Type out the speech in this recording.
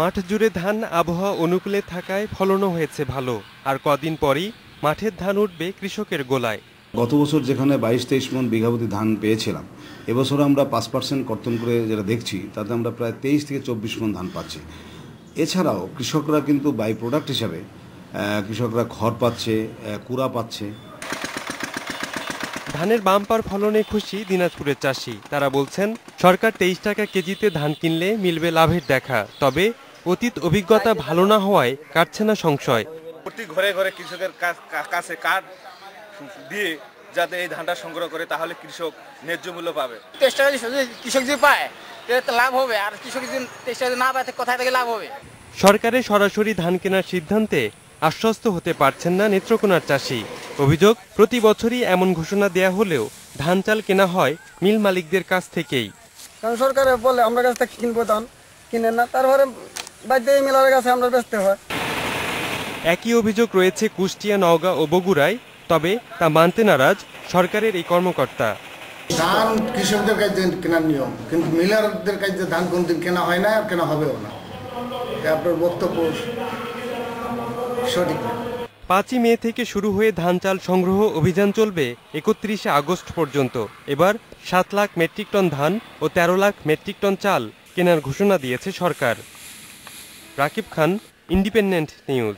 মাঠ জুড়ে ধান আবহাওয়া অনুকূলে থাকায় ফলনও হয়েছে ভালো। আর কদিন পরই মাঠের ধান উঠবে কৃষকের গোলায়। গত বছর যেখানে 22-23 মণ বিঘাপতি ধান পেয়েছিলাম, এবছর আমরা 5% কর্তন করে যেটা দেখছি তাতে আমরা প্রায় 23 থেকে 24 মণ ধান পাচ্ছি। এছাড়াও কৃষকরা কিন্তু বাই প্রোডাক্ট হিসাবে কৃষকরা খড় পাচ্ছে, কুড়া পাচ্ছে। ধানের বাম্পার ফলনে খুশি দিনাজপুরের চাষি। তারা বলছেন, সরকার 23 টাকা কেজিতে ধান কিনলে মিলবে লাভের দেখা। তবে অতীত অভিজ্ঞতা ভালো না হওয়ায় কাটছে না সংশয়। প্রতি ঘরে ঘরে কৃষকের কাছে কার্ড দিয়ে যাতে এই ধানটা সংগ্রহ করে, তাহলে কৃষক ন্যায্য মূল্য পাবে। 23 টাকা কৃষক যদি পায় তো লাভ হবে, আর কৃষক যদি 23 টাকা না পায় কোথায় থেকে লাভ হবে। সরকারের সরাসরি ধান কেনার সিদ্ধান্তে আশ্বস্ত হতে পারছেন না নেত্রকোনার চাষি। অভিযোগ, প্রতি বছরই এমন ঘোষণা দেয়া হলেও ধান চাল কেনা হয় মিল মালিকদের কাছ থেকেই। কারণ সরকার বলে আমরা কাছ থেকে কিনবো ধান, কিনেন না, তারপরে বাধ্য মিলার কাছে আমরা বেচতে হয়। একই অভিযোগ রয়েছে কুষ্টিয়া, নওগাঁ ও বগুড়ায়। তবে তা মানতে নারাজ সরকারের এই কর্মকর্তা। ধান কৃষকদের কাছে কেনার নিয়ম, কিন্তু মিলারদের কাছে ধান কোনদিন কেনা হয় না, আর কেনা হবেও না। আপনার বক্তব্য সঠিক না। 5ই মে থেকে শুরু হয়ে ধান চাল সংগ্রহ অভিযান চলবে 31শে আগস্ট পর্যন্ত। এবার 7 লাখ মেট্রিক টন ধান ও 13 লাখ মেট্রিক টন চাল কেনার ঘোষণা দিয়েছে সরকার। রাকিব খান, ইন্ডিপেন্ডেন্ট নিউজ।